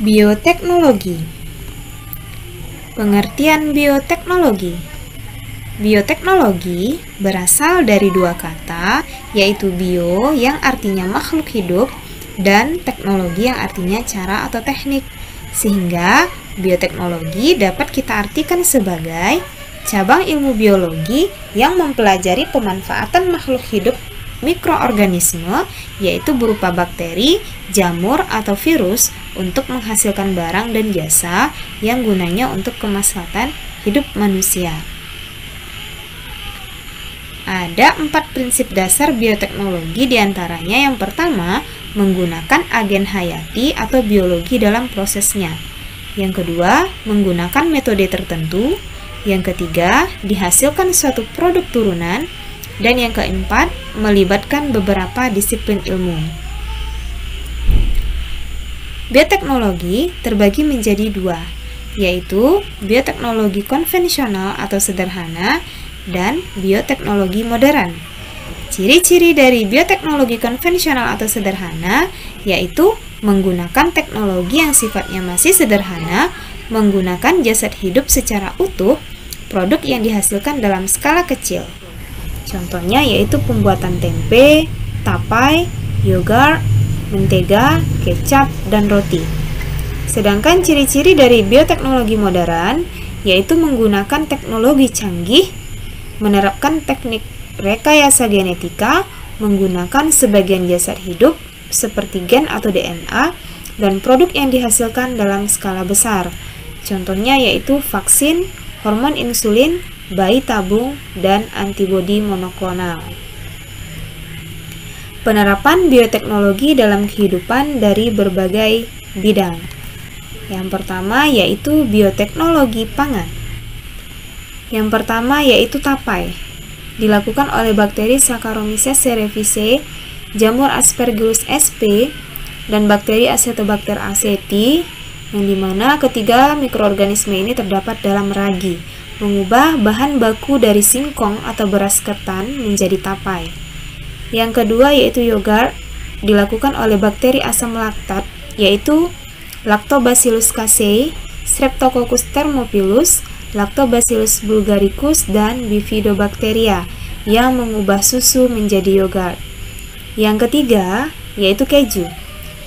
Bioteknologi. Pengertian bioteknologi. Bioteknologi berasal dari dua kata, yaitu bio yang artinya makhluk hidup dan teknologi yang artinya cara atau teknik. Sehingga bioteknologi dapat kita artikan sebagai cabang ilmu biologi yang mempelajari pemanfaatan makhluk hidup mikroorganisme, yaitu berupa bakteri, jamur, atau virus untuk menghasilkan barang dan jasa yang gunanya untuk kemaslahatan hidup manusia. Ada 4 prinsip dasar bioteknologi, diantaranya yang pertama, menggunakan agen hayati atau biologi dalam prosesnya. Yang kedua, menggunakan metode tertentu. Yang ketiga, dihasilkan suatu produk turunan. Dan yang keempat, melibatkan beberapa disiplin ilmu. Bioteknologi terbagi menjadi dua, yaitu bioteknologi konvensional atau sederhana dan bioteknologi modern. Ciri-ciri dari bioteknologi konvensional atau sederhana yaitu menggunakan teknologi yang sifatnya masih sederhana, menggunakan jasad hidup secara utuh, produk yang dihasilkan dalam skala kecil. Contohnya yaitu pembuatan tempe, tapai, yogurt, mentega, kecap, dan roti. Sedangkan ciri-ciri dari bioteknologi modern yaitu menggunakan teknologi canggih, menerapkan teknik rekayasa genetika, menggunakan sebagian jasad hidup seperti gen atau DNA, dan produk yang dihasilkan dalam skala besar. Contohnya yaitu vaksin, hormon insulin, bayi tabung, dan antibodi monoklonal. Penerapan bioteknologi dalam kehidupan dari berbagai bidang. Yang pertama yaitu bioteknologi pangan. Yang pertama yaitu tapai. Dilakukan oleh bakteri Saccharomyces cerevisiae, jamur Aspergillus sp, dan bakteri Acetobacter aceti, yang dimana ketiga mikroorganisme ini terdapat dalam ragi, mengubah bahan baku dari singkong atau beras ketan menjadi tapai. Yang kedua yaitu yogurt, dilakukan oleh bakteri asam laktat, yaitu Lactobacillus casei, Streptococcus thermophilus, Lactobacillus bulgaricus, dan Bifidobacteria, yang mengubah susu menjadi yogurt. Yang ketiga yaitu keju,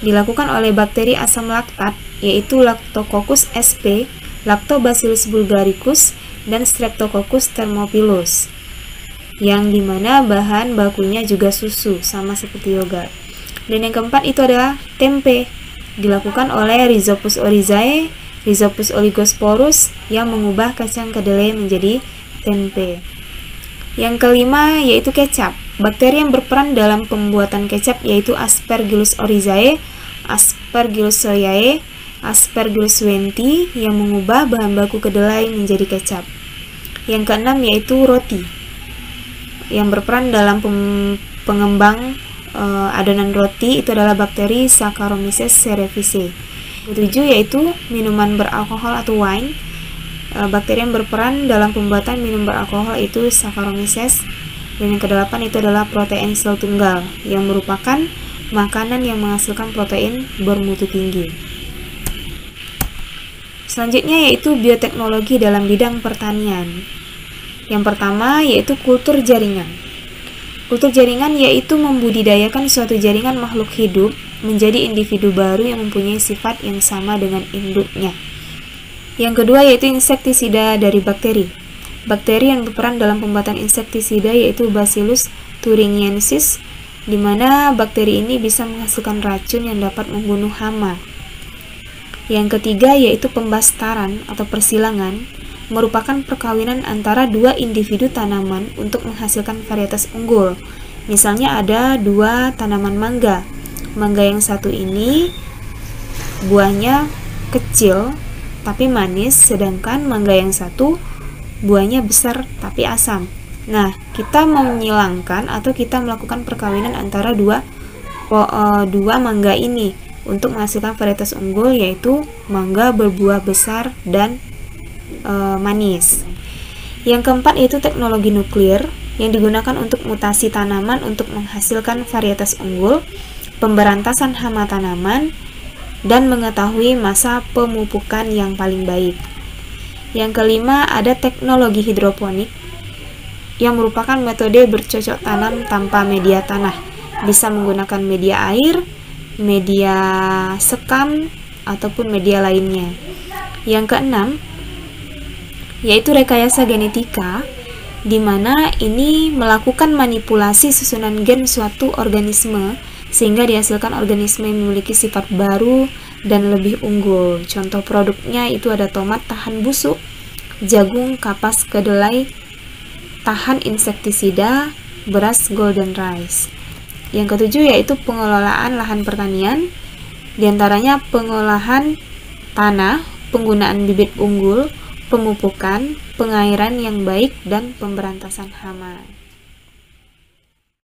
dilakukan oleh bakteri asam laktat, yaitu Lactococcus sp, Lactobacillus bulgaricus, dan Streptococcus thermophilus, yang dimana bahan bakunya juga susu, sama seperti yogurt. Dan yang keempat itu adalah tempe, dilakukan oleh Rhizopus oryzae, Rhizopus oligosporus, yang mengubah kacang kedelai menjadi tempe. Yang kelima yaitu kecap, bakteri yang berperan dalam pembuatan kecap yaitu Aspergillus oryzae, Aspergillus soyae, Aspergillus wenti, yang mengubah bahan baku kedelai menjadi kecap. Yang keenam yaitu roti, yang berperan dalam pengembang adonan roti, itu adalah bakteri Saccharomyces cerevisiae. Ketujuh yaitu minuman beralkohol atau wine, bakteri yang berperan dalam pembuatan minum beralkohol itu Saccharomyces. Dan yang kedelapan itu adalah protein sel tunggal, yang merupakan makanan yang menghasilkan protein bermutu tinggi. Selanjutnya yaitu bioteknologi dalam bidang pertanian. Yang pertama yaitu kultur jaringan. Kultur jaringan yaitu membudidayakan suatu jaringan makhluk hidup menjadi individu baru yang mempunyai sifat yang sama dengan induknya. Yang kedua yaitu insektisida dari bakteri. Bakteri yang berperan dalam pembuatan insektisida yaitu Bacillus thuringiensis, di mana bakteri ini bisa menghasilkan racun yang dapat membunuh hama. Yang ketiga yaitu pembastaran atau persilangan, merupakan perkawinan antara dua individu tanaman untuk menghasilkan varietas unggul. Misalnya ada dua tanaman mangga. Mangga yang satu ini buahnya kecil tapi manis, sedangkan mangga yang satu buahnya besar tapi asam. Nah, kita menyilangkan atau kita melakukan perkawinan antara dua mangga ini untuk menghasilkan varietas unggul, yaitu mangga berbuah besar dan manis. Yang keempat yaitu teknologi nuklir, yang digunakan untuk mutasi tanaman untuk menghasilkan varietas unggul, pemberantasan hama tanaman, dan mengetahui masa pemupukan yang paling baik. Yang kelima, ada teknologi hidroponik yang merupakan metode bercocok tanam tanpa media tanah. Bisa menggunakan media air, media sekam, ataupun media lainnya. Yang keenam, yaitu rekayasa genetika, di mana ini melakukan manipulasi susunan gen suatu organisme sehingga dihasilkan organisme yang memiliki sifat baru dan lebih unggul. Contoh produknya itu ada tomat tahan busuk, jagung kapas kedelai tahan insektisida, beras golden rice. Yang ketujuh yaitu pengelolaan lahan pertanian, diantaranya pengolahan tanah, penggunaan bibit unggul, pemupukan, pengairan yang baik, dan pemberantasan hama.